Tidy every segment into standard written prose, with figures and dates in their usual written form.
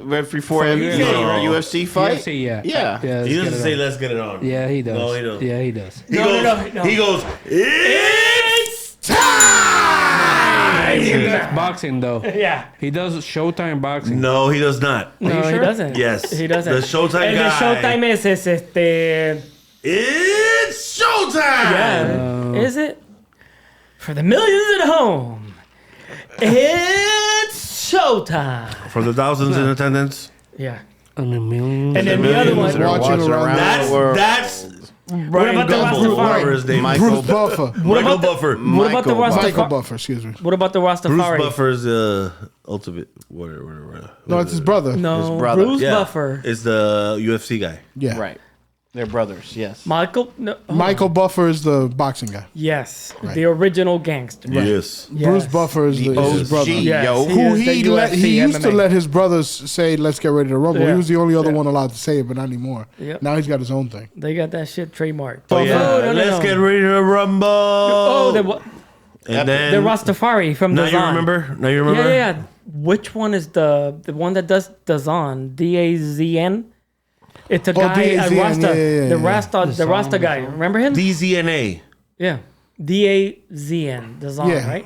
right before every UFC fight? UFC, yeah. Yeah. He doesn't say let's get it on. Yeah, he does. No, he doesn't. Yeah, he does. He goes, it's time! That's boxing, though. Yeah. He does Showtime boxing. No, he does not. No, he sure? doesn't. Yes. He doesn't. The Showtime And guy. the Showtime is It's showtime! yeah. Is it? For the millions at home, it's showtime. For the thousands in attendance. Yeah. And a million. And then the other Millions one. that are watching around the world. That's What about the whatever his Rastafari? name is. Michael Bruce Buffer. Michael Buffer. What about the Michael Rastafari? Buffer, excuse me. What about the Bruce Rastafari? Buffer's ultimate whatever. No, it's his brother. No, His brother. Bruce Yeah, Buffer. is the UFC guy. Yeah. Right. They're brothers, yes. Michael. No, Michael Buffer is the boxing guy. Yes, the original gangster. Yes. Bruce Buffer is The his brother. OG, Yes, yo. he Who is the he UFC used to MMA. let his brothers say, "Let's get ready to rumble." Yeah. He was the only other one allowed to say it, but not anymore. Yep. Now he's got his own thing. They got that shit trademarked. Oh, yeah. no, Let's no. get ready to rumble. Oh, and then the Rastafari from now DAZN. you remember? Now you remember? Yeah. Which one is the one that does DAZN? DAZN. It's a guy, DAZN, Rasta, yeah. the Rasta guy. Remember him? DZNA. Yeah, DAZN, DAZN, Yeah. right?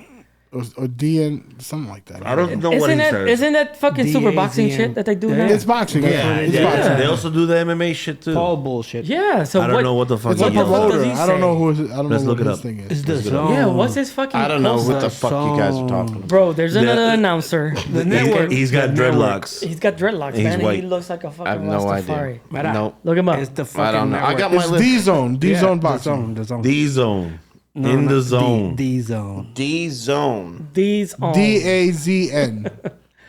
Or DN, something like that. I don't know what he says. Isn't that fucking super boxing DAZN. shit that they do Yeah. now? It's boxing. Yeah, It's yeah. boxing. They also do the MMA shit too. All bullshit. Yeah. So I don't know what the fuck It's a he is. promoter. he I don't know say? who. I don't Let's know look what it his up. thing is. It's the zone. Yeah. What's his fucking? I don't know what the post? fuck you guys are talking about. Bro, there's another announcer. The network. He's got the dreadlocks. He's got dreadlocks, He's man. And he white. looks like a fucking I have no Rastafari. idea. No. Look him up. It's the fucking I don't know. I network. got my It's list. D Zone. D Zone The boxing. zone. The zone. D zone. No, In no, the zone. D zone. D Zone. These on. DAZN,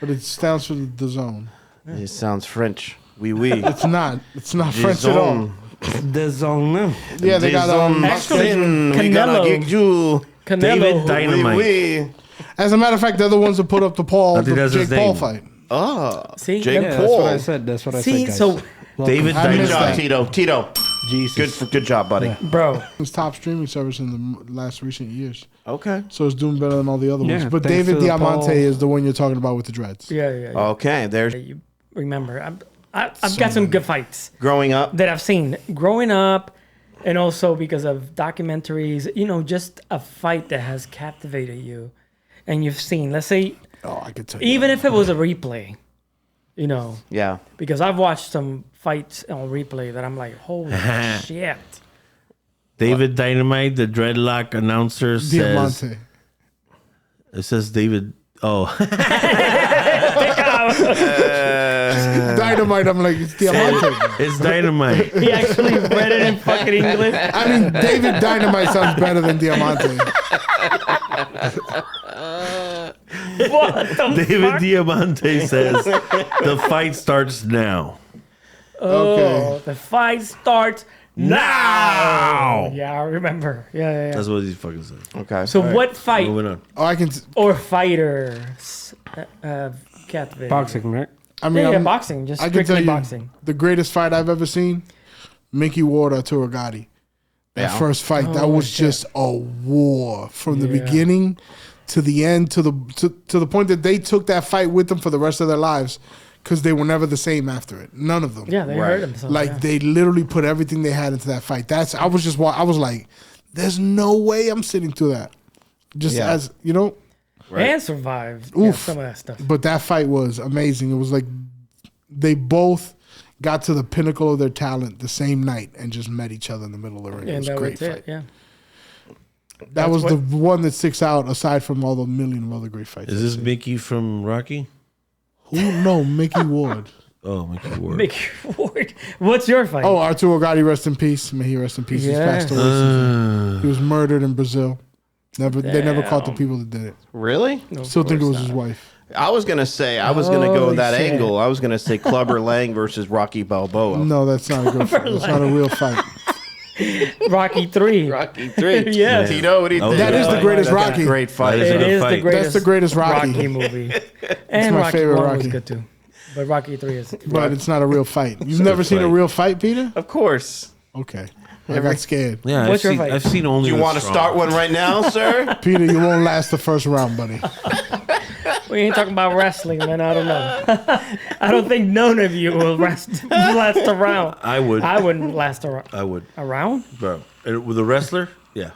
but it stands for the zone. It sounds French. Oui, oui. It's not. It's not French at all. The zone. Yeah, they got Actually, We gotta Canelo. get you. Canelo. David Dynamite. Oui, oui. As a matter of fact, they're the ones that put up the I think that's his Jake Paul name. fight. Oh. See? Jake Yeah, That's what I Paul. said. That's what I See, said, guys. so, David I missed Dynamite. that. Tito. Tito. Jesus. Good job, buddy. bro, It's top streaming service in the last recent years, Okay. so it's doing better than all the other ones. Yeah, But thanks David to the Diamante Paul. is the one you're talking about with the dreads. yeah. Okay. There's You remember, I've got some good fights growing up. that I've seen growing up, and also because of documentaries. You know, just a fight that has captivated you, and you've seen. Let's say, Oh, I could tell you. even if it was a replay, you know, Yeah. because I've watched some fights on replay that I'm like, holy shit. David Dynamite, the dreadlock announcer, says Diamante. it says David. Oh, Dynamite. I'm like, it's Diamante. it's Dynamite. He actually read it in fucking English. I mean, David Dynamite sounds better than Diamante. What the David fuck? Diamante says the fight starts now. Oh, the fight starts Now. Yeah, I remember. Yeah. That's what he fucking says. Okay. So what fight Moving on. Oh, I can. or fighters have captivated? Boxing, right? I mean, Yeah, I'm- boxing. Just I can tell strictly you boxing. the greatest fight I've ever seen. Mickey Ward Arturo Gotti. That Yeah. first fight, that Oh, was shit. just a war from the Yeah. beginning to the end, to the point that they took that fight with them for the rest of their lives, because they were never the same after it. None of them. Yeah, they Right. hurt themselves. Like yeah. they literally put everything they had into that fight. I was like, there's no way I'm sitting through that. Just Yeah. as you know, and survived Oof. some of that stuff. but that fight was amazing. It was like they both got to the pinnacle of their talent the same night and just met each other in the middle of the ring. It And was a that great was fight. it. Yeah. That was what- the one that sticks out aside from all the million of other great fights. Is this Mickey from Rocky? Who? No, Mickey Ward. Oh, Mickey Ward. Mickey Ward. What's your fight? Oh, Arturo Gotti, rest in peace. May he rest in peace. He's Yes. passed away. He was murdered in Brazil. They never caught the people that did it. Really? Still think it was his wife. I was gonna say I was gonna go Holy that shit. angle. I was gonna say Clubber Lang versus Rocky Balboa. No, that's not a good fight. That's not a real fight. Rocky 3. Rocky 3. Yes. Tito, what do you think? That is the greatest That's a Rocky. great fight. That is It a good is the fight. greatest. That's the greatest Rocky. movie. And my Rocky favorite 1 Rocky. was good too. But Rocky 3 is. But it's not a real fight. You've never seen a fight. real fight, Peter? Of course. Okay. I got scared. Yeah, What's your fight? I've seen only. You the want to strong. start one right now, sir? Peter, you won't last the first round, buddy. We ain't talking about wrestling, man. I don't know. I don't think none of you will last a round. I would. I wouldn't last I would, a round, bro. And with a wrestler, yeah.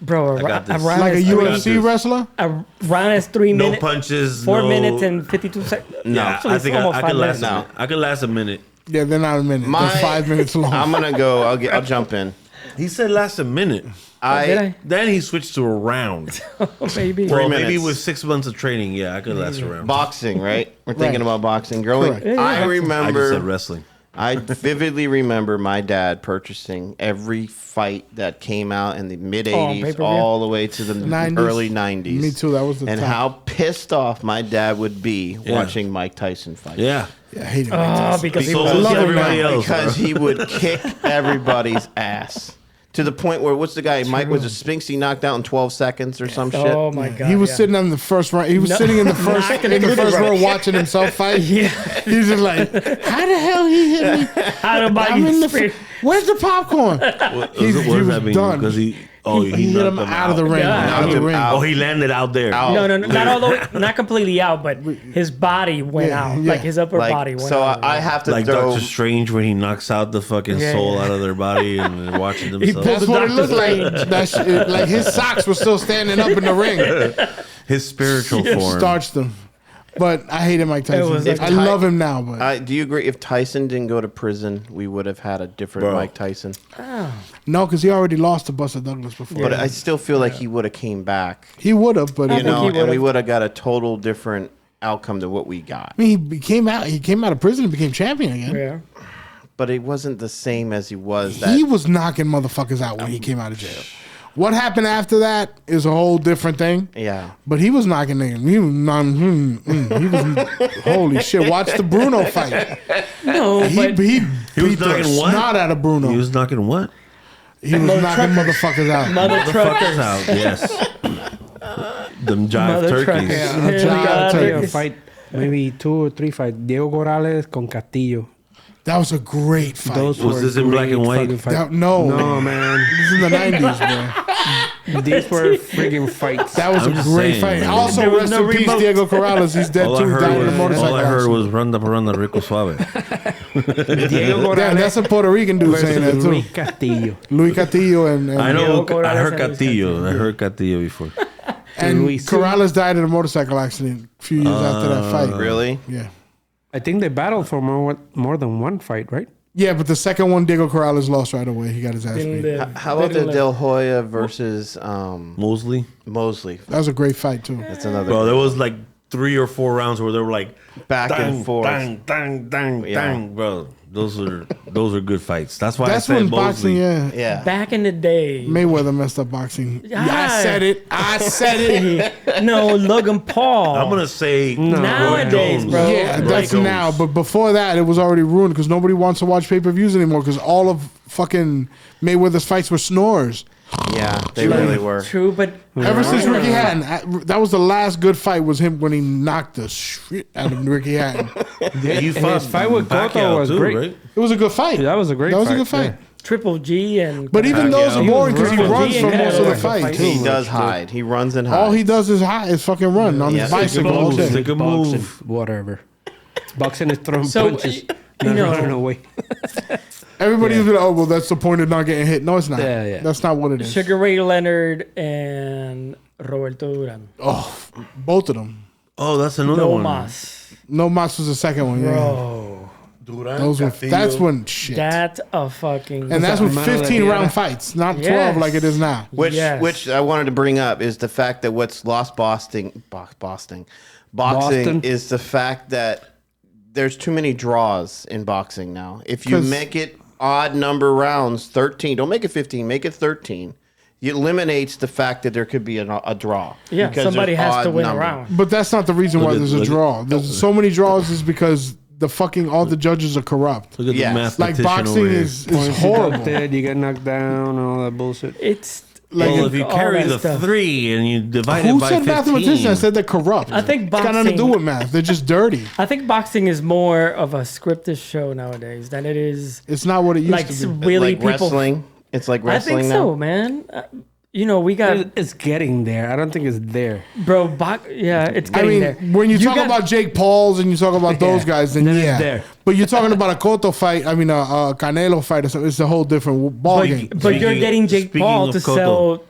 bro. got this. round Like a is UFC wrestler? a round is 3 No minutes, punches. 4 no, minutes and 52 seconds. Yeah, Actually, I it's think almost I 5 could last. minutes. A minute. I could last a minute. Yeah, they're not a minute. They're 5 minutes long. I'm gonna go. I'll jump in. He said last a minute. Did I? Then he switched to a round. Maybe. Well, minutes. maybe with 6 months of training, yeah, I could last a round. Boxing, right? We're thinking Right. about boxing. Growing, Correct. I I just said remember. wrestling. I vividly remember my dad purchasing every fight that came out in the mid '80s, pay-per-view? all the way to the 90s? early '90s. Me too, that was the and top. how pissed off my dad would be watching Mike Tyson fight. Yeah. Yeah, I hate him. Oh, because he So was was love him everybody now. else. Because bro. he would kick everybody's ass. To the point where, what's the guy? Mike was a Sphinx. He knocked out in 12 seconds or some shit. Oh my god. He was yeah. sitting in the first round. He was No. sitting in the first Not in gonna the do the first row right. watching himself fight. Yeah. He was just like, how the hell he hit me? How to buy I'm in you the spirit. where's the popcorn? What he does was that mean? done. Because he He hit him knocked out of the ring. Yeah. Out of the Knocked him ring. out. Oh, he landed out there. Out. No, not all the way, not completely out, but his body went Yeah, out. yeah. Like his upper body went so out. I have to Like throw. Doctor Strange when he knocks out the fucking Yeah, soul yeah. out of their body and they're watching themselves. That's the what it Doctor looked like. That shit, like his socks were still standing up in the ring. His spiritual form. Starched them. But I hated Mike Tyson. was like- I love him now, but Do you agree? If Tyson didn't go to prison, we would have had a different Bro. Mike Tyson. no, because he already lost to Buster Douglas before. But I still feel like he would have came back. He would have, but I You think know, he and we would've. would have got a total different outcome to what we got. I mean, he came out. He came out of prison and became champion again. yeah. But it wasn't the same as he was. That He was knocking motherfuckers out when he came out of jail. What happened after that is a whole different thing. yeah. But he was knocking niggas. He was holy shit. Watch the Bruno fight. No, He but beat was the knocking what? snot out of Bruno. He was knocking what? knocking motherfuckers out. mother Motherfuckers truckers. out, yes. Them jive Mother turkeys. truckers. Yeah, Yeah, jive God, turkeys. turkeys. Fight maybe 2 or 3 fights. Diego Corrales con Castillo. That was a great fight. Those Was were this in black and great white? fucking fights. No. No, man. This is in the 90s, man. These were freaking fights. That was I'm a just great saying, fight. man. Also, There was rest no in peace, remote. Diego Corrales. He's dead All too. I Died in a heard motorcycle was accident. Randa Rico Suave. Diego Damn, Corrales that's a Puerto Rican dude saying that versus too. Luis Castillo. Luis Castillo and I know. Diego I heard Corrales and Castillo. I heard Castillo before. and Luis. Corrales died in a motorcycle accident a few years after that fight. Really? Yeah. I think they battled for more than one fight, right? Yeah, but the second one, Diego Corrales lost right away. He got his ass Didn't beat. live. How about the Didn't live. Del Hoya versus Mosley. Mosley? That was a great fight too. That's another Bro, there was like 3 or 4 rounds where they were like back and dang, forth. dang, dang, dang, Yeah. dang, bro. Those are good fights. That's why That's I when said boxing, Mosley. yeah. Yeah. Back in the day. Mayweather messed up boxing. Yeah. I said it. I said it. No, Logan Paul. I'm gonna say Nowadays, Roy Jones. bro. Yeah, Roy that's Jones. now. But before that, it was already ruined because nobody wants to watch pay-per-views anymore because all of fucking Mayweather's fights were snores. Yeah, they really were. True, but Ever since Ricky Hatton, that was the last good fight was him when he knocked the shit out of Ricky Hatton. He And his fight with Cotto Pacquiao was too, great. right? It was a good fight. That was a great That was a fight, good fight. yeah. Triple G and But even those are Pacquiao. boring because he Triple runs G for and most of the Canelo fight fight. too. He does hide. He runs and hides. All he does is fucking run on Yeah. his bicycle all Stick day. Stick a Boxing, move. whatever. Boxing is throwing So, punches, you not know- running away. Everybody's like, oh well, that's the point of not getting hit. No, it's not. Yeah, yeah. That's not what it is. Sugar Ray Leonard and Roberto Duran. Oh, both of them. Oh, that's another No one. mas. No Mas was the second one. Yeah, Bro, those were. That's when shit. that's a fucking. And that's with Mano de 15 round Tierra. fights, not 12 Yes. like it is now. Which I wanted to bring up is the fact that what's lost boxing is the fact that there's too many draws in boxing now. If you 'Cause- make it odd number rounds, 13, don't make it 15, make it 13. It eliminates the fact that there could be a draw. Yeah, because somebody there's has to odd win number. a round. But that's not the reason why at- there's a look at- draw. There's so many draws is because all the judges are corrupt. Look at Yeah. the math. Like boxing is horrible. Deducted, you get knocked down, all that bullshit. It's Like, Well, if you all carry that the stuff. 3 and you divide who it by said 15, mathematician? I said they're corrupt. I think it's got nothing to do boxing- with math. They're just dirty. I think boxing is more of a scripted show nowadays than it is It's not what it used like to be. really like people. wrestling. It's like I wrestling think now. so, man. we got It's getting there. I don't think it's there. bro. It's I getting mean, there. when you talk got- about Jake Pauls and you talk about those guys, then Then it's yeah. there. But you're talking about a Cotto fight. I mean, a Canelo fight. It's a whole different ball game. But you're getting Jake speaking Paul of to Cotto. sell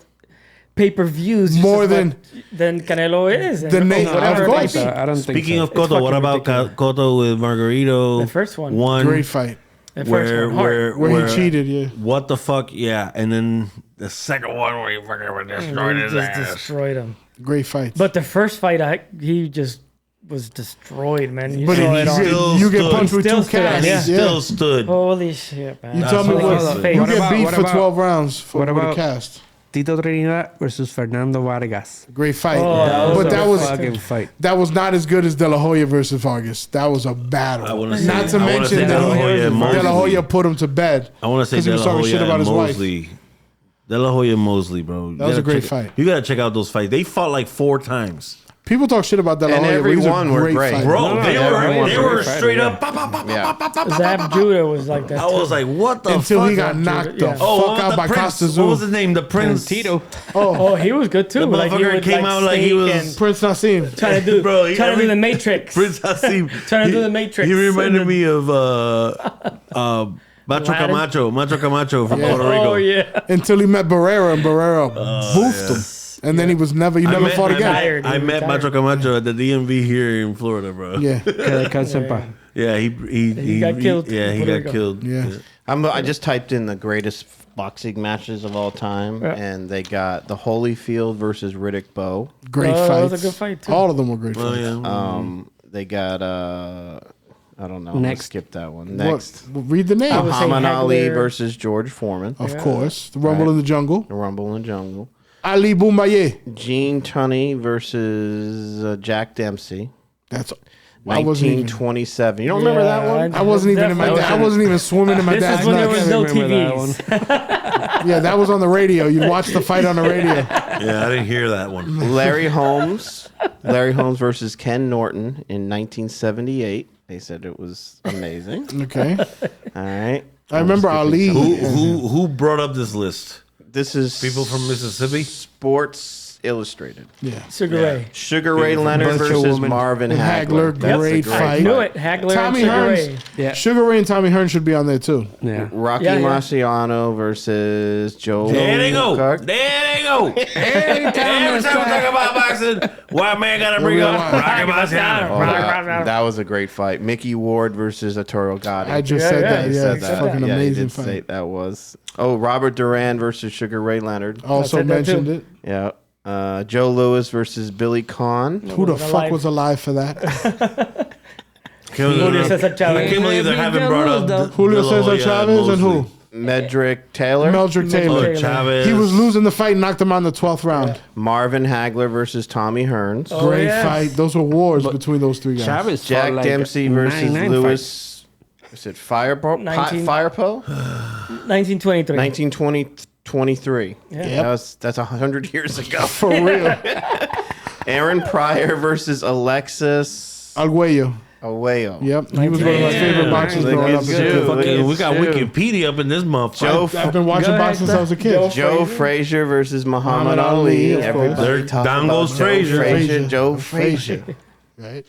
pay-per-views More than Canelo is. The and name- whatever of it might course. be. I don't think Speaking so. of Cotto, what fucking about ridiculous. Cotto with Margarito? The first one. Great fight. The first one, hard. Where he cheated, yeah. What the fuck? Yeah, and then the second one where he fucking destroyed He his just ass. destroyed him. Great fight. But the first fight, he just was destroyed, man. You But saw he it on. still you get stood. punched with Still two stood, casts. yeah. Still stood. Holy shit, man. You tell me That's what awesome. you What get about- beat what for about- 12 rounds for what with a about- cast. Tito Trinidad versus Fernando Vargas. Great fight. Oh, but that was fucking fight. that was not as good as De La Hoya versus Vargas. That was a battle. I wanna say- Not to I wanna mention say that De La Hoya and De La Mosley. Hoya put him to bed. I want to say 'Cause he De was La talking shit Hoya about and his wife. Mosley. De La Hoya and Mosley, bro. You That was gotta a great check- fight. You gotta check out those fights. They fought like 4 times. People talk shit about De La And Hoya, but he's a everyone were great great. fighter. Bro, they everyone's were a great straight fighter, up. Pop, pop, pop, Yeah. pop, pop, pop, pop, Zab pop. Judah was like that. I was too. like, what the Until fuck? he got Judah, knocked yeah. the Oh, fuck what out the by Prince? Costa What was Zoo. his name? The Prince. Tito. Oh, he was good too. The Like he motherfucker would came like out like he steak was- and Prince Nassim. trying to do Bro, he- trying to do the Matrix. Prince Hassim. Trying to do the Matrix. He reminded And me of Macho Aladdin? Camacho from Puerto Rico. Oh yeah. Until he met Barrera, and Barrera boofed him. And then he never fought again. Retired. I He met retired. Macho Camacho at the DMV here in Florida, bro. Yeah, Yeah, he got killed Yeah, in he Puerto got Rico. killed. yeah. I just typed in the greatest boxing matches of all time, Yeah. and they got the Holyfield versus Riddick Bowe. Great Oh, fights. that was a good fight, too. All of them were great Oh fights. yeah. They got I don't know. I'm gonna Next. skip that one. What? Next, Read the name. was- say Muhammad Ali Hagler. versus George Foreman. Of course. The Rumble in the Jungle. The Rumble in the Jungle. Ali Boumaier. Gene Tunney versus Jack Dempsey. That's I wasn't even 1927. You don't remember that one? I wasn't even in my Definitely. I wasn't even swimming in my This dad's is when there nuts. was no remember that TVs. Yeah, that was on the radio. You'd watch the fight on the radio. Yeah, I didn't hear that one. Larry Holmes. Larry Holmes versus Ken Norton in 1978. They said it was amazing. Okay. All right. I remember Ali. Who brought up this list? This is People from Mississippi? Sports Illustrated. Yeah. Sugar Ray. Sugar Ray Leonard Bunch of versus women. Marvin Hagler, Hagler. That's a great I fight. knew it. Hagler Tommy and Sugar Hearns. Ray. Yeah. Sugar Ray and Tommy Hearn should be on there too. Yeah. Rocky Yeah, yeah. Marciano versus Joe. There they go. Clark. There they go. Every time we talk about boxing, white man gotta bring up Rocky Marciano. Oh, that was a great fight. Mickey Ward versus Arturo Gotti. I just Yeah, said yeah, that. He Yeah, said it's that. fucking Yeah, he amazing did say fight. that was. Oh, Robert Duran versus Sugar Ray Leonard. Also said that mentioned too. it. Yeah. Joe Lewis versus Billy Conn. Who the Wasn't fuck alive. was alive for that? Julio Cesar I Chavez. can't believe they haven't brought up Julio De La Hoya Cesar Chavez and who? Mosley. Medrick Taylor. Meldrick Taylor. Oh, Chavez. He was losing the fight, knocked him on the 12th round. Marvin Hagler versus Tommy Hearns. Oh, Great yes. fight. Those were wars between those three guys. Chavez Jack fought like Dempsey versus 99 Lewis. Is it Firepo? 19 Firepo? 1923. 1923. Yeah. That's 100 years ago. For real. Aaron Pryor versus Alexis Arguello. Aweo. Yep. He was one of my favorite boxers Look growing at up. you. as a kid. Fucking, we got Shoot. Wikipedia up in this motherfucker. Joe I've been watching Go ahead, boxing since I was a kid. Joe Frazier versus Muhammad Muhammad Ali. Ali, of course. Everybody There- talking down about goes Joe Frazier. Frazier. Joe Frazier. Right?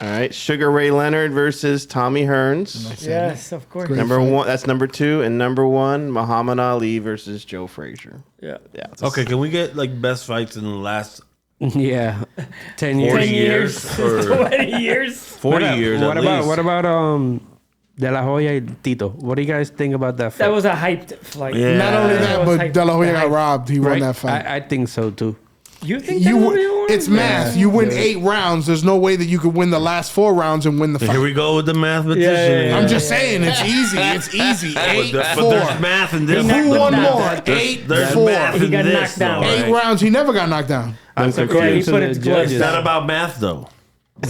All right. Sugar Ray Leonard versus Tommy Hearns. Yes, of course. Great. Number fight. one. That's number 2. And number 1, Muhammad Ali versus Joe Frazier. Yeah. Yeah. it's Okay, can we get like best fights in the last Yeah. 10 years. 40 10 years? Or 20 years. 40 years What at about least? what about De La Hoya and Tito? What do you guys think about that fight? That was a hyped fight. Yeah. Not only That that, was but hype- De La Hoya the got hype. robbed. He won right? that fight. I think so too. You think You that win, really won? it's math. You win 8 rounds. There's no way that you could win the last 4 rounds and win the Here fight. we go with the mathematician. Yeah, yeah, I'm yeah. just saying, it's easy. It's easy. But 8, there- 4. but there's math in this. knocked Who him won down. more? There's- 8, there's 4. math He in got this, knocked down. though, 8 right? rounds. He never got knocked down. I'm Yeah, he confused. put it the together. judges. It's not about math though.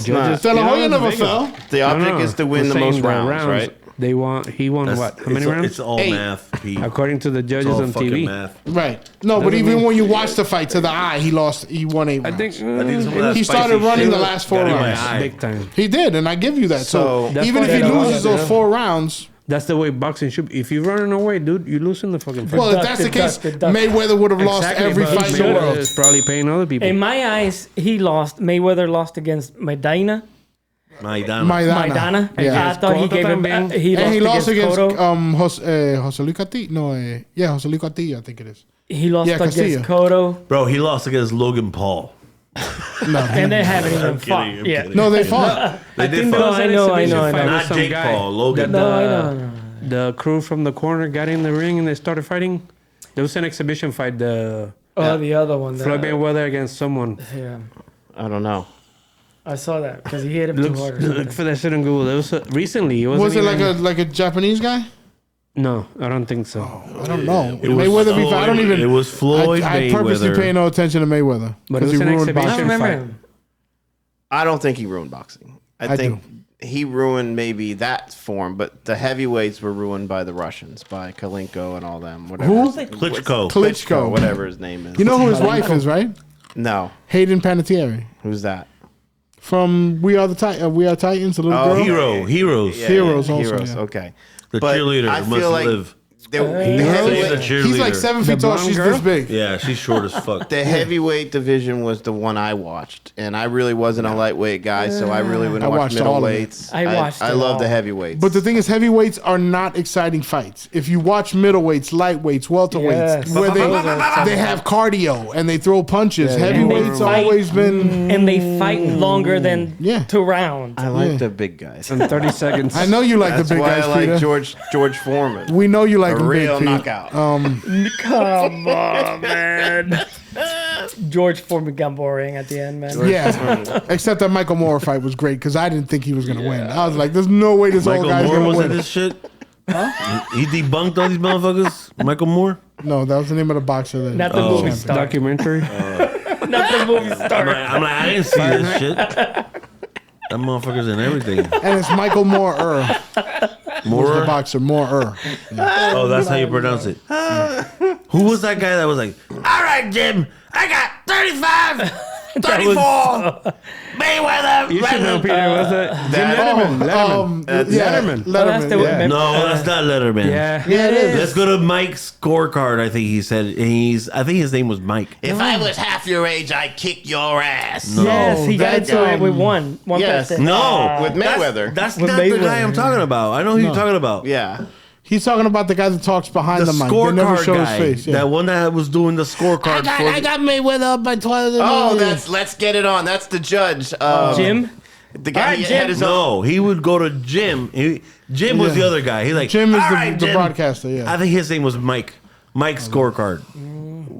Judges, De La Hoya yeah, never bingo. fell. The object No, is to win I'm the saying most rounds, right? They won. He won what? How many it's, rounds? It's all 8. math, Pete. According to the It's judges all on fucking TV. math. Right. No, but Doesn't even mean- when you watch the fight to the eye, he lost. He won 8 I rounds. think I need some of that He started spicy running shit. the last 4 Got in my rounds. eye. big time. He did, and I give you that. So, So- even if he That's why loses they those don't- 4 rounds, That's the way boxing should be. If you're running away, dude, you're losing the fucking fight. Well, if duck, that's the the case, duck, the duck. Mayweather would have lost every but fight in the Mayweather world. is probably paying other people. In my eyes, he lost. Mayweather lost against Maidana. Maidana. Yeah. I thought he gave him. también. He lost against Cotto. Jose Luis Castillo. Jose Luis Castillo, I think it is. He lost against Castillo. Cotto, Bro, he lost against Logan Paul. No, and they haven't even I'm fought. kidding, I'm Yeah. kidding. no, they fought. They did think fight. there was an I know, exhibition I know. fight with Not some Jake guy Paul, Logan. that No, I know. The crew from the corner got in the ring and they started fighting. There was an exhibition fight. The The other one. Floyd Mayweather against someone. Yeah, I don't know. I saw that because he hit him too hard. Or Look something. for that shit on Google. There was recently. Was it like a Japanese guy? No, I don't think so. I don't know. It was Mayweather. Floyd- I don't even. It was Floyd I purposely Mayweather. pay no attention to Mayweather But it because was he an ruined exhibition I don't boxing. remember fight. him. I don't think he ruined boxing. I think he ruined maybe that form, but the heavyweights were ruined by the Russians, by Kalinko and all them. Whatever. Who? Klitschko. Klitschko. Whatever his name is. You know who his wife is, right? No. Hayden Panettiere Who's that? from We Are Titans, the little Oh, girl. Heroes. Yeah, Heroes also, Heroes. yeah. Okay. The But cheerleader I must feel like live. the Save the heavyweight, cheerleader. He's like 7 feet tall. blonde She's girl? this big. Yeah, she's short as fuck. the heavyweight division was the one I watched, and I really wasn't a lightweight guy, so I really wouldn't I watch watched all of it. middleweights. I watched I it love all. the heavyweights. But the thing is, heavyweights are not exciting fights. If you watch middleweights, lightweights, welterweights, Yes. where Those are they have cardio and they throw punches, heavyweights fight- always been. And they fight longer than Yeah. 2 rounds. I like the big guys. In 30 seconds. I know you like That's the big why guys, I like Peter. George Foreman. We know you like A them big, real Pete. knockout. Come on, man. George Foreman got boring at the end, man. Yeah, except that Michael Moore fight was great because I didn't think he was going to win. I was like, "There's no way this old Michael guy's Moore going was to in win." this shit. He debunked all these motherfuckers. Michael Moore. No, that was the name of the boxer. That Not the Oh. movie star. Documentary. Not the movie star. I didn't see this shit. That motherfucker's in everything. And it's Michael Moore. The Moore. boxer Moore. Oh, that's how you pronounce it. Who was that guy that was like, all right, Jim, I got 35, 34, Mayweather. You should know, Peter. Was it Jim That- Letterman? Letterman. Letterman. that's the yeah. No, that's not Letterman. Yeah. Yeah, it is. Let's go to Mike's scorecard. I think he said, I think his name was Mike. If I was half your age, I'd kick your ass. No. Yes, he got that's, into it with one. One yes. person. No, With Mayweather. That's With not the Mayweather, guy I'm talking about. I know who you're talking about. Yeah. He's talking about the guy that talks behind The the mic. They never scorecard show guy. his face. Yeah. That one that was doing the scorecard for. got Mayweather up by 12. Oh, let's get it on. That's the judge. Jim? The guy All right, he Jim. had his own. No, he would go to Jim. Jim was Yeah. the other guy. He's like, Jim is "All the, right, the Jim." broadcaster. Yeah. I think his name was Mike. Mike's scorecard.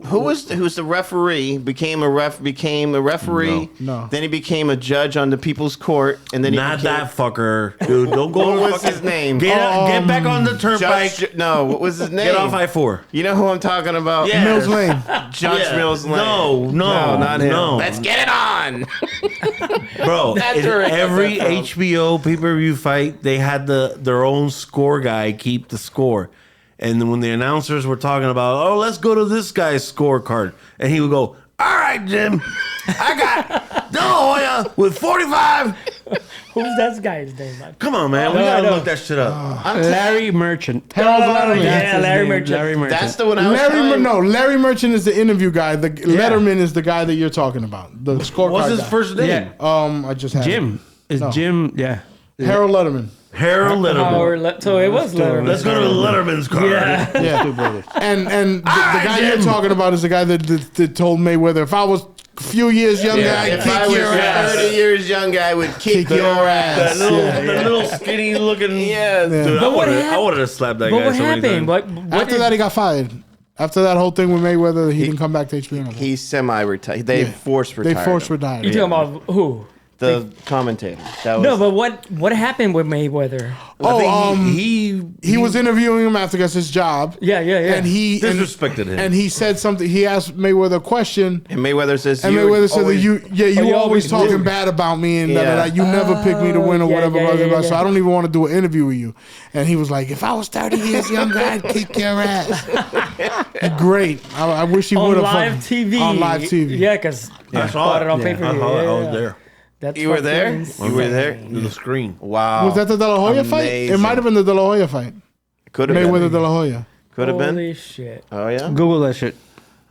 Who's the referee? Became a referee. No. Then he became a judge on the People's Court, and then he Not became, that fucker, dude. Don't go. What to was fucking- his name? Get back on the turnpike. No, what was his name? Get off I-4. You know who I'm talking about? Yeah. Mills Lane. Judge Yeah. Mills Lane. No, not him. no. Let's get it on. Bro, That's in where it every got that from. HBO pay-per-view fight, they had their own score guy keep the score. And then when the announcers were talking about, oh, let's go to this guy's scorecard, and he would go, all right, Jim, I got De La Hoya with 45. Who's that guy's name? Man? Come on, man. We No, gotta I know. look that shit up. Larry Merchant. Harold Letterman. yeah, That's his Larry name, Merchant. Larry Merchant. That's the one I was telling- Larry Merchant is the interview guy. The Letterman is the guy that you're talking about. The scorecard What's his guy. first name? Yeah. I just had Jim. Is No. Jim? Yeah. it. Harold Letterman. Harold Letterman. So it was Letterman. Let's go to Letterman's card. Yeah. Yeah. And the guy you're talking about is the guy that told Mayweather, if I was a few years younger, I'd If I kick was your ass. 30 years young, I would kick your ass. That little skinny looking. Yeah. Dude, But what I happened? wanted to slap that But guy what so many happened? times. What After that, he got fired. After that whole thing with Mayweather, he didn't come back to HBO no more. He's semi-retired. They forced They retired. forced him. retired. You talking about who? The commentator. That was, No, but what happened with Mayweather? He was interviewing him after he got his job. Yeah. And he Disrespected him. And he said something. He asked Mayweather a question. and Mayweather says, And "You Mayweather said that always- you you always always talking lose. bad about me and Yeah. you never picked me to win or yeah, whatever. yeah, blah, blah, yeah, blah. So yeah. I don't even want to do an interview with you. And he was like, if I was 30 years younger, I'd kick your ass. Great. I wish he would On have live TV. on live TV. Yeah, because I saw it. it on Yeah. pay per view. I was there. That's You were there? fucking You were there? insane. To the screen. Wow. Was that the De La Hoya fight? It Amazing. might have been the De La Hoya fight. Could have Mayweather been. De La Hoya. Could have been. Holy shit. Oh yeah. Google that shit.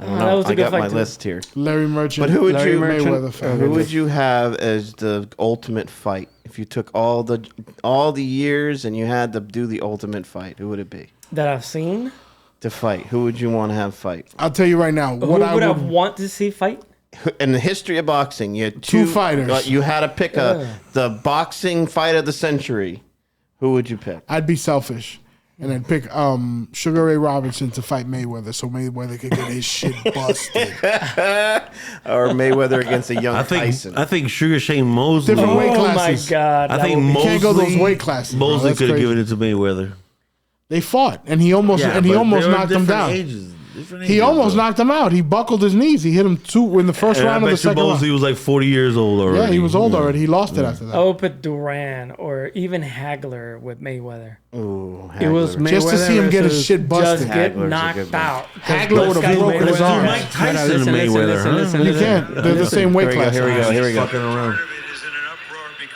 I don't that know. was a I good got fight, my too. list here. Larry Merchant. But who would Larry you Merchant? Mayweather fight. who would you have as the ultimate fight if you took all the years and you had to do the ultimate fight? Who would it be That I've seen. to fight? Who would you want to have fight? I'll tell you right now. Who What I would I would. want to see fight? In the history of boxing, you had Two fighters. You had to pick the boxing fight of the century. Who would you pick? I'd be selfish. And I'd pick Sugar Ray Robinson to fight Mayweather, so Mayweather could get his shit busted. Or Mayweather against a young Tyson? I think Sugar Shane Mosley. Different weight Oh my classes. god. I that think would be- Mosley. Can't go those weight classes, bro. Mosley That's could have crazy. given it to Mayweather. They fought, and he almost but knocked they him were down. different ages, different He ages, almost though. knocked him out. He buckled his knees. He hit him two in the first And I round of the bet you second Mosley round. was like 40 years old already. Yeah, he was old already. He lost it after that. I would put Duran or even Hagler with Mayweather. Ooh, It was Hagler. Just to Mayweather see him get his versus- shit busted. Just get Hagler's a knocked good one. out. Hagler would've broken his arm. Mike Tyson and listen, Mayweather, huh? You can't. They're the same weight class. Here we go. Here we go. Fucking around.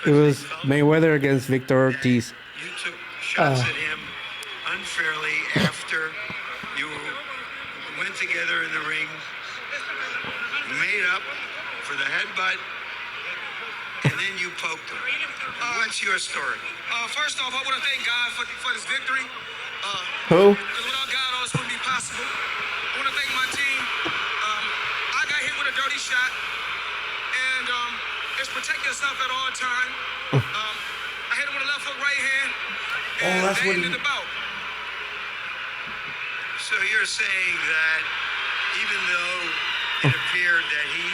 It was Mayweather against Victor Ortiz. You took shots at him unfairly after you went together in the ring, made up for the headbutt, and then you poked him. What's your story? First off, I want to thank God for this victory. Who? Because without God, all this wouldn't be possible. I want to thank my team. I got hit with a dirty shot, and it's protect yourself at all times. I hit him with a left hook right hand, and that's they what ended the bout. So you're saying that even though it appeared that he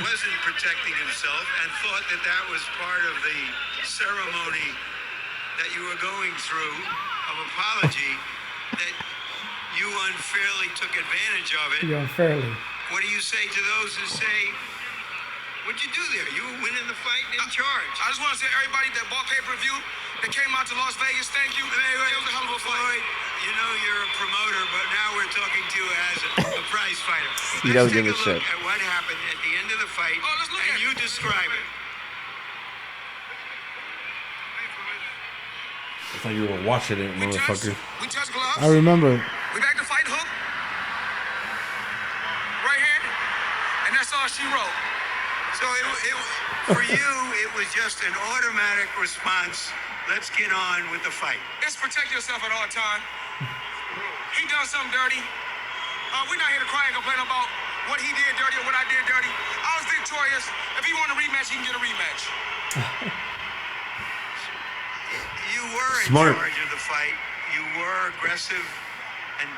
wasn't protecting himself and thought that that was part of the ceremony that you were going through of apology, that you unfairly took advantage of it. You unfairly. What do you say to those who say, what'd you do there? You were winning the fight and in charge. I just want to say everybody that bought pay-per-view, that came out to Las Vegas, thank you. It was a hell of a fight. Floyd, you know you're a promoter, but now we're talking to you as a prize fighter. He Let's doesn't give take a look shit. at what happened at the end of the fight, Oh, let's look and at it. you describe it. I thought you were watching it, We motherfucker. touched gloves. I remember. We back to fight hook. Right hand. And that's all she wrote. So for you, it was just an automatic response. Let's get on with the fight. It's protect yourself at all times. He done something dirty. We're not here to cry and complain about what he did dirty or what I did dirty. I was victorious. If he want a rematch, he can get a rematch. You were in Smart. charge of the fight. You were aggressive and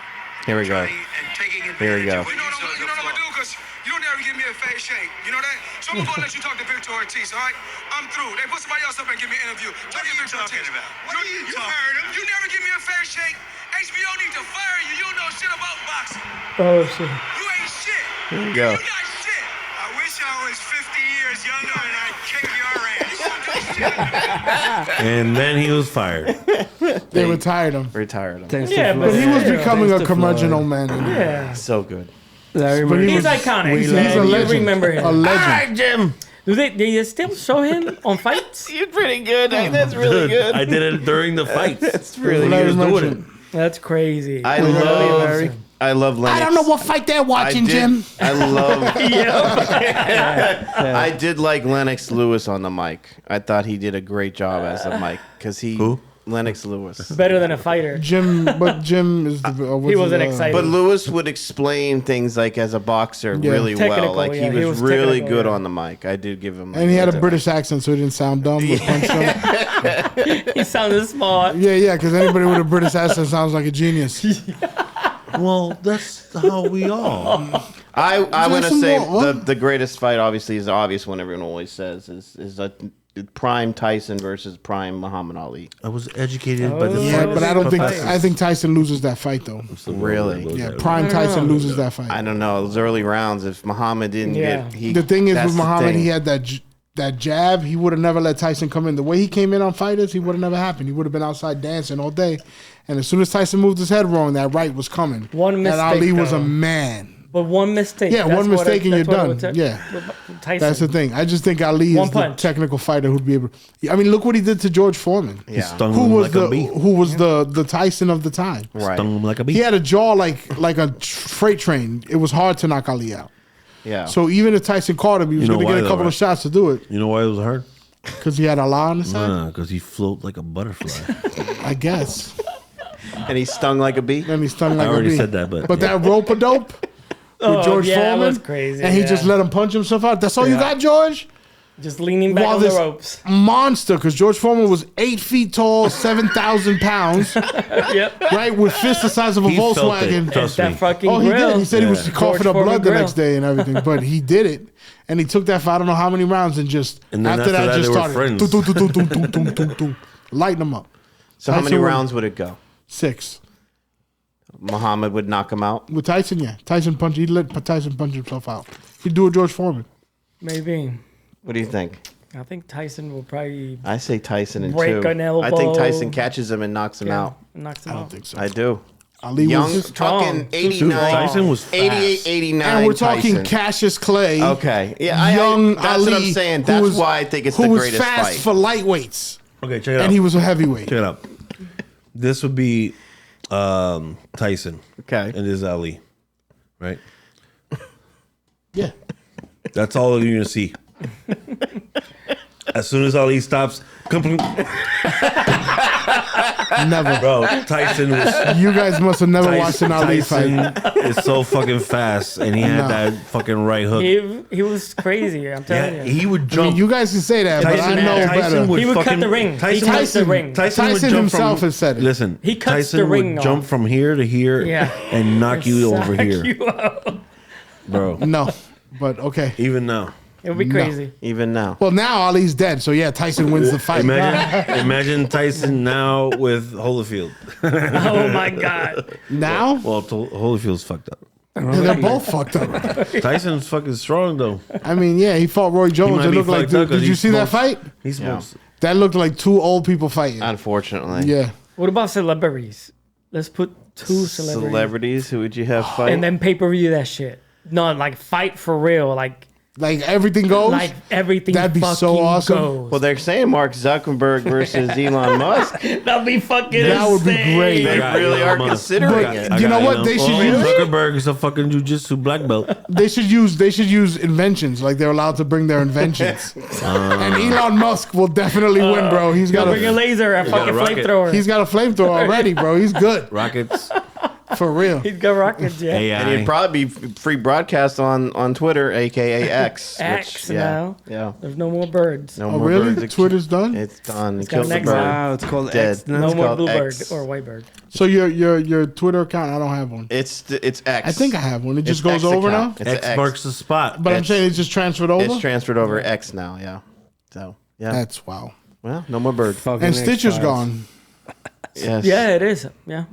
Here we go. and taking advantage Here we go. of what You know you what saw I'm, as you a know what I'm flaw. gonna do? Because you don't ever give me a face shake. You know that? So I'm gonna let you talk to Victor Ortiz, all right? I'm through. They put somebody else up and give me an interview. What are you talking about? What are you talking heard him. about? You never give me a face shake. HBO need to fire you. You don't know shit about boxing. Oh shit. You ain't shit. Here we go. You got shit. I wish I was 50 years younger and I'd kick your ass. And then he was fired. They retired him. Retired him. Thanks Yeah, to but But he was Yeah. becoming a Thanks to curmudgeon Floyd. old man. Yeah. So good. Larry But he Merchant. He's was- iconic. He's man. a You legend. remember him. A legend. Jim. Do they still show him on fights? You're pretty good. That's really good. I did it during the fights. That's really Larry was good. doing Merchant. That's crazy. I Really love. awesome. I love Lennox. I don't know what fight they're watching, Jim. I love. I did like Lennox Lewis on the mic. I thought he did a great job as a mic because he. Who? Lennox Lewis. Better than a fighter. Jim is the. He wasn't excited. But Lewis would explain things like as a boxer Yeah. really well. Technical, Like yeah, he he was was really technical, good yeah. on the mic. I did give him. And he had a British accent, so he didn't sound dumb. With punch drunk. He sounded smart. Yeah, because anybody with a British accent sounds like a genius. Well, that's how we all. I'm gonna Jason say Walt. the greatest fight obviously is the obvious one everyone always says is a prime Tyson versus prime Muhammad Ali. I was educated by the Yeah, But I don't think. professors. I think Tyson loses that fight though. Really? Yeah, prime Tyson loses that fight. I don't know. Those early rounds, if Muhammad didn't Yeah. get he, The thing is that's with the Muhammad, thing. he had that jab. He would have never let Tyson come in. The way he came in on fighters, he would have never happened. He would have been outside dancing all day. And as soon as Tyson moved his head wrong, that right was coming. One And mistake, Ali was though. a man. But one mistake. Yeah, that's one what mistake and that's you're what it would done. take Yeah. with Tyson. That's the thing. I just think Ali One is the punch. technical fighter who'd be able. I mean, look what he did to George Foreman. He Yeah. stung Who him was like the a bee. who was the Tyson of the time? Right. Stung him like a bee. He had a jaw like a freight train. It was hard to knock Ali out. Yeah. So even if Tyson caught him, he was You know going to why get a though, couple of right? shots to do it You know why it was hard? because he had Allah on his side. Because he float like a butterfly. I guess. And he stung like a bee. And he stung like I a already bee. said that, but That rope a dope with George yeah, Foreman, that was crazy. and he yeah. just let him punch himself out. That's all you got, George. just leaning back While on the this ropes. monster, because George Foreman was 8 feet tall, 7,000 pounds, Yep. right, with fists the size of a he felt Volkswagen. it. Trust That me. fucking Oh, he grill. did. He said he was Yeah. coughing George up Foreman blood the grill. next day and everything, but he did it. And he took that for I don't know how many rounds and just And then after that after that, just they were started friends. dum, dum, dum, dum, dum, dum, dum. Lighten them up. So how many Tyson would- rounds would it go? 6. Muhammad would knock him out. With Tyson, yeah. He'd let Tyson punch himself out. He'd do a George Foreman. Maybe. What do you think? I think Tyson will probably I say Tyson in Break 2. an elbow. I think Tyson catches him and knocks him out. knocks him I out. don't think so. I do. Ali Young, was talking strong. 89, Tyson was fast. 88, 89. and we're talking Tyson. Cassius Clay. Okay. Yeah, Young that's Ali. what I'm saying. who That's was- why I think it's who the was greatest fast fight. for lightweights, Okay, check it out. and he was a heavyweight. Check it out. This would be Tyson. Okay. And this is Ali. Right? Yeah. That's all you're going to see. As soon as Ali stops, Never. bro, Tyson was. You guys must have never watched an Ali Tyson fight. is so fucking fast, and he had No. that fucking right hook. He was crazy. I'm telling Yeah, you. he would I jump. mean, you guys can say that, but I know better. would He would cut fucking- the ring. Tyson, He cuts the ring. Tyson would Tyson jump himself from, has said it. Listen, He cuts Tyson the ring would jump off. from here to here Yeah. and knock you over Suck here, you out. bro. No, but okay. Even now. It would be No. crazy. Even now. Well, now Ali's dead, so yeah, Tyson wins the fight. Imagine Tyson now with Holyfield. Oh my God. Now Well, Holyfield's fucked up. they're both fucked up. Tyson's fucking strong though. I mean, yeah, he fought Roy Jones. might It be looked like, fucked up 'cause did he you see that smokes- fight? He smokes. That looked like two old people fighting. Unfortunately. Yeah. What about celebrities? Let's put two celebrities. Celebrities, who would you have fight? And then pay-per-view that shit. No, like fight for real. Like everything goes. Like everything That'd be fucking so awesome. goes. well, they're saying Mark Zuckerberg versus Elon Musk. That'd be fucking That would be insane. great. They got really Elon are Musk. considering But- it. You know what? They should use- Zuckerberg is a fucking jujitsu black belt. They should use inventions. Like they're allowed to bring their inventions. And Elon Musk will definitely win, bro. He's got Bring a a laser, a fucking rocket. flamethrower. he's got a flamethrower already, bro. He's good Rockets. for real. He's got rockets, yeah. And it'd probably be free broadcast on Twitter, aka X. X which, now. Yeah. There's no more birds. No Oh more really? birds. Twitter's done. It's done. It got killed an the X bird. Wow, it's called Dead. X now. No It's more called bluebird X. or whitebird. So your Twitter account, I don't have one. It's X. I think I have one. It just It's goes X over account. now. It's X X. marks the spot. But I'm It's- saying it's just transferred over. It's transferred over X now. Yeah. So yeah. That's wow. Well, no more bird. Fucking And Stitcher's X-Files. gone. Yes. Yeah, it is. Yeah.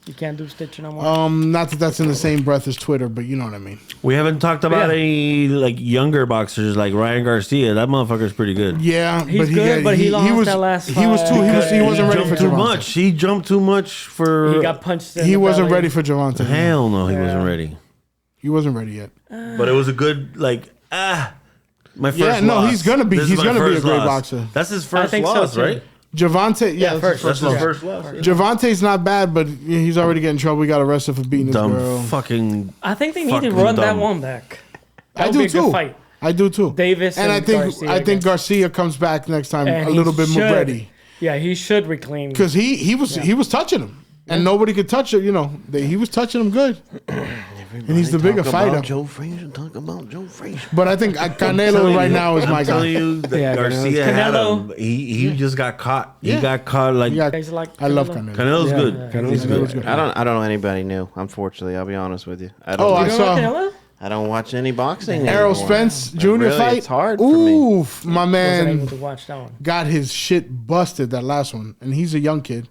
You can't do Stitcher no more. Not that that's in the same breath as Twitter, but you know what I mean. We haven't talked about Yeah. any like younger boxers like Ryan Garcia. That motherfucker's pretty good. Yeah, He's good, but he lost was that last he was too fight. he wasn't ready for Jumped too Javante. much. He jumped too much for. He got punched in He the wasn't belly. ready for Javante. Hell no, he wasn't ready. He wasn't ready yet. But it was a good like my first Yeah, no, loss. he's gonna be- This is he's my gonna be a first great loss. boxer. That's his I first think so, loss, too. right? Javante, yeah, first. That's loss. his first loss. Javante's not bad, but he's already getting in trouble. He got arrested for beating his Dumb girl. fucking. I think they need to Fucking run that dumb. one back. That I would do be a good too. fight. I do too. Davis and I and think Garcia, I I think guess. Garcia comes back next time And a he little bit more should. ready Yeah, he should reclaim. because he was touching him and nobody could touch it. You know, he was touching him good. And he's the bigger fighter. Joe Frazier. Talk about Joe Frazier. But I think Canelo right now is my I'm telling guy. you that Yeah, Garcia had Canelo. him. He just got caught. Yeah. He got caught like. He got- Guys like I love Canelo. Canelo. Canelo's Yeah, good. Canelo's He's good. good. I don't know anybody new. Unfortunately, I'll be honest with you. I Oh, don't. I You saw don't like Canelo? I don't watch any boxing. Errol anymore. Spence Jr. Really, fight. It's hard for me. Oof, my Wasn't able man to watch that one. got his shit busted that last one, and he's a young kid.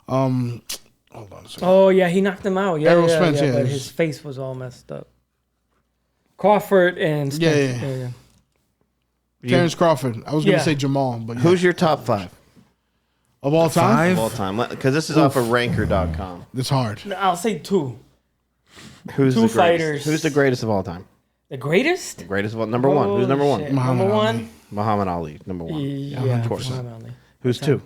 Hold on a second. Oh yeah, he knocked him out. Yeah, Errol yeah, Spence, yeah, yeah, but it his was- face was all messed up. Crawford and Spence. Yeah. Terrence Crawford. I was gonna Yeah. say Jamal, but yeah. Who's your top 5 of all time? of all time? Because this is off of Ranker.com. It's hard. I'll say two. Who's Two the greatest? fighters. Who's the greatest of all time? The greatest? Greatest of all. Number one. Who's number Oh, one? shit. Muhammad Number Ali. one? Muhammad Ali. Number one. Yeah, of course. Muhammad Ali. Who's two?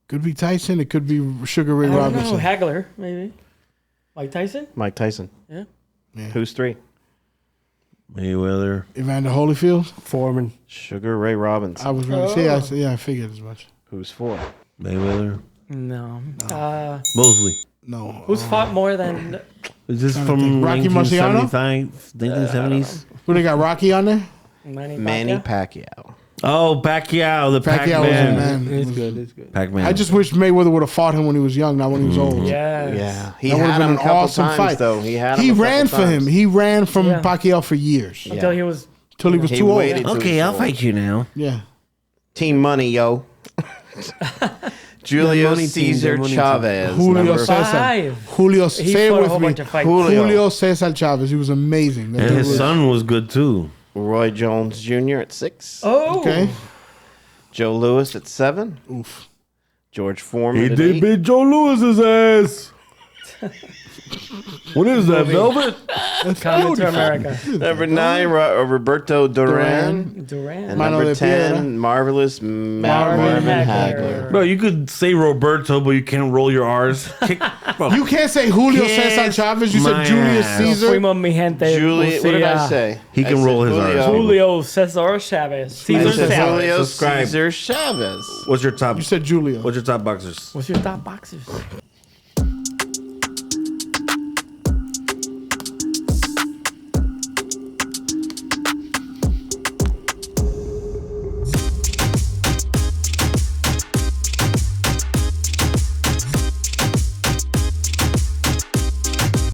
Could be Tyson. It could be Sugar Ray I don't Robinson. know. Hagler, maybe. Mike Tyson? Mike Tyson. Yeah. Who's three? Mayweather. Evander Holyfield. Foreman. Sugar Ray Robinson. I was going to say, I figured as much. Who's four? Mayweather. No. Mosley. No. Who's fought more than Is this think. from Rocky Marciano? 1970s? Who they got? Rocky on there? Manny Pacquiao? Pacquiao. Oh, Pacquiao, the Pacquiao was a Pac-Man. man. It's good. It's good. Pac-Man. I just wish Mayweather would have fought him when he was young, not when he was old. Yes. Yeah, he That would had have him been a an couple awesome times fight. though. He had him. He a ran couple for him. times. He ran from Yeah. Pacquiao for years Until he was. till he was He too old. waited. Okay, I'll fight you now. Yeah. Team money, yo. Julio money team, Cesar the money team. Chavez. Julio number Cesar. Five. Julio, He say it fought a with whole me. bunch of fights. Julio Cesar Chavez. He was amazing. That And dude his was- son was good too. Roy Jones Jr. at 6. Oh. Okay. Joe Lewis at 7. Oof. George Foreman at 8. beat Joe Lewis's ass. What is that, Velvet? Coming to America. Number 9, Roberto Duran. Durant. And Mano number de Piedra. 10, Marvelous Marvin Marvin Hagler. Hagler. Bro, you could say Roberto, but you can't roll your R's. Bro, You can't say Julio Kiss Cesar Chavez. You said my Julius ass. Caesar. Fuimos mi gente. Julie, what did I say? He I can said roll his R's. Julio Cesar Chavez. I Cesar said Chavez. Julio Subscribe. Cesar Chavez. What's your top? You said Julio. What's your top boxers? What's your top boxers?